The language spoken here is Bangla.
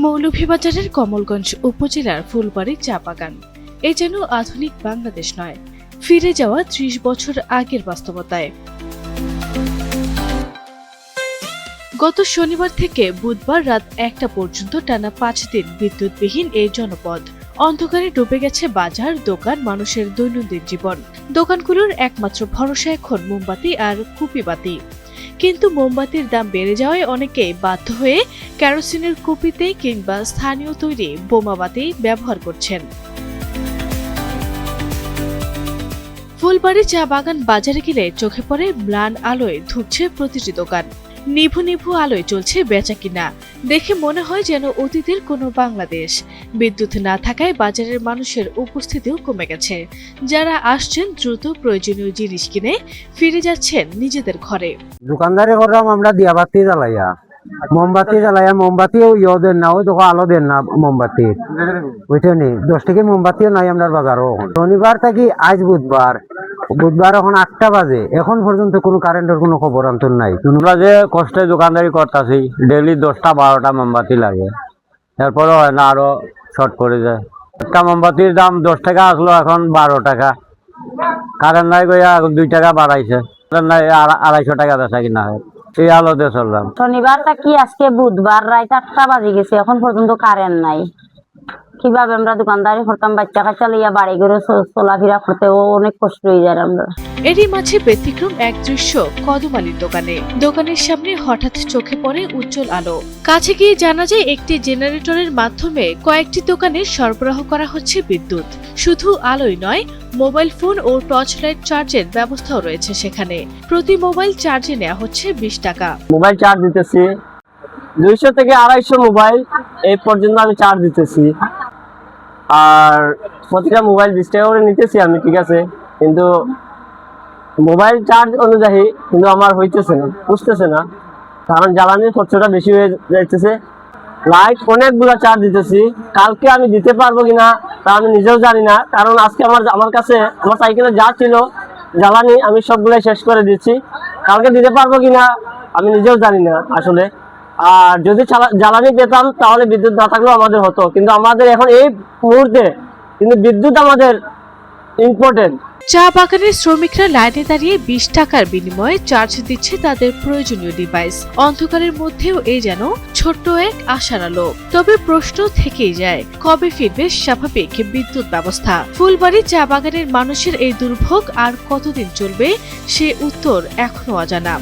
মৌলভীবাজারের কমলগঞ্জ উপজেলার ফুলবাড়ী চা বাগান এ যেন আধুনিক বাংলাদেশ নয়, ফিরে যাওয়া ৩০ বছর আগের বাস্তবতায়। গত শনিবার থেকে বুধবার রাত ১টা পর্যন্ত টানা ৫ দিন বিদ্যুৎবিহীন এই জনপদ। অন্ধকারে ডুবে গেছে বাজার, দোকান, মানুষের দৈনন্দিন জীবন। দোকানগুলোর একমাত্র ভরসা এখন মোমবাতি আর কুপিবাতি। কিন্তু মোমবাতির দাম বেড়ে যাওয়ায় অনেকেই বাধ্য হয়ে কেরোসিনের কুপিতে কিংবা স্থানীয় তৈরি বোমাবাতি ব্যবহার করছেন। ফুলবাড়ী চা বাগান বাজারে গেলে চোখে পড়ে ম্লান আলোয় ধুঁকছে প্রতিটি দোকান। নিভু নিভু আলোয় চলছে বেচাকিনা। দেখে মনে হয় যেন অতীতের কোনো বাংলাদেশ। বিদ্যুৎ না থাকায় বাজারের মানুষের উপস্থিতিও কমে গেছে। যারা আসছেন দ্রুত প্রয়োজনীয় জিনিস কিনে ফিরে যাচ্ছেন নিজেদের ঘরে। দোকানদারি করলাম আমরা দিয়াবাতি জ্বালাইয়া, মোমবাতি জ্বালাইয়া, মোমবাতিও দেন না, ওই দেখো আলো দেন না মোমবাতি, বুঝছেনি? 10 টাকা মোমবাতিও নাই আমরা বাজারও। শনিবার থাকি আজ বুধবার এখন 8টা বাজে, এখন পর্যন্ত কোনো কারেন্টের কোনো খবর অন্তর নাই। আমরা যে কষ্টে দোকানদারি করতেছি, ডেইলি 10টা 12টা মোমবাতি লাগে, এরপরে হয় না, আরো শর্ট পড়ে যায়। একটা মোমবাতির দাম 10 টাকা আসলো, এখন 12 টাকা। কারেন্ট নাই গিয়া 2 টাকা বাড়াইছে, নাই 250 টাকা বেচা কিনা হয়। এই আলোতে চললাম। শনিবার থাকি আজকে বুধবার রাত 8টা বাজে গেছে, এখন পর্যন্ত কারেন্ট নাই। কিভাবে আমরা দোকানদারি করতাম, বাচ্চা কাচ্চা লইয়া বাড়ি ঘরে চলাফেরা করতেও অনেক কষ্ট হয়ে যায় আমরা। এরই মাঝে ব্যতিক্রম এক দৃশ্য কদমালির দোকানে। দোকানের সামনে হঠাৎ চোখে পড়ে উজ্জ্বল আলো। কাছে গিয়ে জানা যায় একটি জেনারেটরের মাধ্যমে কয়েকটি দোকানে সরবরাহ করা হচ্ছে বিদ্যুৎ। শুধু আলোই নয়, মোবাইল ফোন ও টর্চ লাইট চার্জের ব্যবস্থাও রয়েছে সেখানে। প্রতি মোবাইল চার্জে নেওয়া হচ্ছে 20 টাকা। মোবাইল চার্জ দিতেছি 200 থেকে 250 মোবাইল এই পর্যন্ত আমি চার্জ দিতেছি। আর প্রতিটা মোবাইল 20 টাকা করে নিতেছি আমি, ঠিক আছে, কিন্তু মোবাইল চার্জ অনুযায়ী কিন্তু আমার হইতেছে না, বুঝতেছে না, কারণ জ্বালানির খরচটা বেশি হয়ে যাইতেছে। লাইট অনেকগুলো চার্জ দিতেছি, কালকে আমি দিতে পারবো কিনা তা আমি নিজেও জানি না, কারণ আজকে আমার কাছে আমার সাইকেলে যা ছিল জ্বালানি আমি সবগুলাই শেষ করে দিচ্ছি। কালকে দিতে পারবো কিনা আমি নিজেও জানি না আসলে। আর যদি জ্বালানি পেতাম তাহলে বিদ্যুৎ না থাকলেও আমাদের হতো, কিন্তু আমাদের এখন এই মুহূর্তে কিন্তু বিদ্যুৎ আমাদের ইম্পর্টেন্ট। চা বাগানের শ্রমিকরা লাইনে দাঁড়িয়ে 20 টাকার বিনিময়ে চার্জ দিচ্ছে তাদের প্রয়োজনীয় ডিভাইস। অন্ধকারের মধ্যেও এই যেন ছোট্ট এক আশার আলো। তবে প্রশ্ন থেকেই যায়, কবে ফিরবে স্বাভাবিক বিদ্যুৎ ব্যবস্থা? ফুলবাড়ী চা বাগানের মানুষের এই দুর্ভোগ আর কতদিন চলবে সে উত্তর এখনো অজানা।